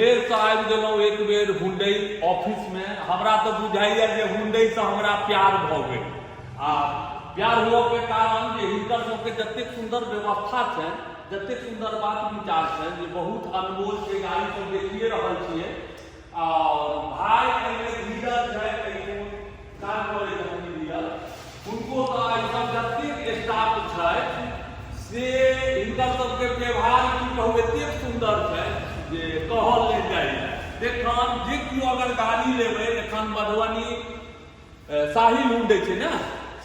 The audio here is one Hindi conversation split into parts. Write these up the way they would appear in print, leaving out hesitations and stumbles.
फेर से आबि गेलहुँ एक बेर हुंडई ऑफिस में। हमरा तो बुझाइए जे हुंडई से हमरा प्यार भ गेल। आ प्यार हुआ के कारण जे हिनकर सबके जतेक सुंदर व्यवस्था छै, जतेक सुंदर बात विचार छै, जे बहुत अनमोल छै। गाड़ी सब देखिए रहल छियै। और भाई लीडर है काम करे लीडर, उनको तो सब जतेक स्टाफ छै से हिनकर सबके व्यवहार की कहू एतेक सुंदर छै जे कहल नहीं जाए। एखन जे केओ अगर गाड़ी लेबै, एखन मधुबनी साहिल हुंडई छै ना,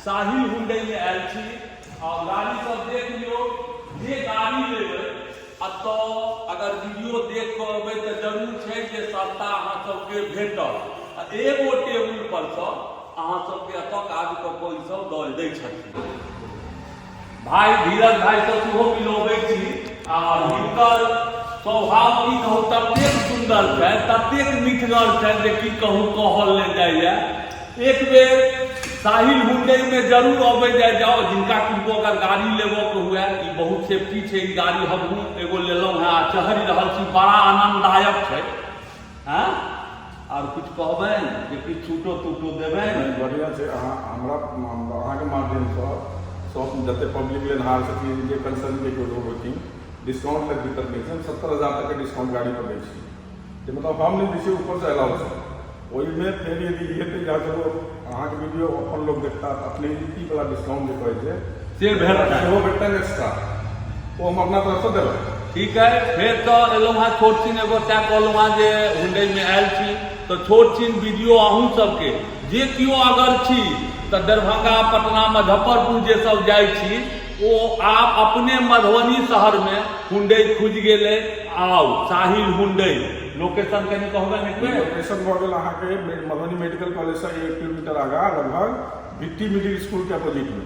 साहिल हुंडई में आयल छी। और गाड़ी सब देख लियो, जे गाड़ी लेबै अतऽ अगर वीडियो देख कऽ अबै तऽ जरूर छै जे सस्ता अहाँ सबके भेटत। एगो टेबुल पर सँ अहाँ सबके अतऽ आबि कऽ कोई सब दऽ दै छथिन। भाई धीरज भाई से सेहो मिलबै छी। और हिनकर स्वभाव की कहू ततेक सुंदर छै, ततेक मीठगर छै जे की कहू कहल नहीं जाइए। एक बेर साहिल हुंडई में जरूर अबै जाओ, जिनका किनको अगर गाड़ी लेबो के हुए। ई बहुत सेफ्टी छै। ई गाड़ी हमहूँ एगो लेलहुँ हैं आ चढ़ि रहल छी, बड़ा आनंददायक छै। हाँ और कुछ कहबै जे किछु छूटो तूटो देबै? बढ़िया छै। अहाँ के माध्यम से सब जते पब्लिक लेनहार छथिन जे कंसर्न के लोग होथिन, डिस्काउंट तक भीतर दै छै। 70,000 तक के डिस्काउंट गाड़ी पर दै छी। जे मतलब हम नहीं दै छी, ऊपर से अलाउ छै। ओहिमे फेर यदि हेतै जा चलो अहाँ के वीडियो अपन लोग देखता अपने ई वाला डिस्काउंट जे कहै छै से भेटतै, सेहो भेटतै एक्स्ट्रा। वो हम अपना तरफ से देबै। ठीक है। फिर तो एलहुँ हैं छोट छीन एगो तैं कहलहुँ हैं जे हुंडई में आयल छी तो छोट छीन वीडियो अहूँ सबके जे केओ अगर छी तो दरभंगा पटना मुजफ्फरपुर जे सब जाइ छी, वो आप अपने मधुबनी शहर में हुंडई खुज गेले। आओ साहिल हुंडई लोकेशन कहीं कहबै नहीं? लोकेशन भऽ गेल अहाँ के मधुबनी मेडिकल कॉलेज से 1 किलोमीटर आगा, लगभग भिट्टी मिडिल स्कूल के अपोजिट में।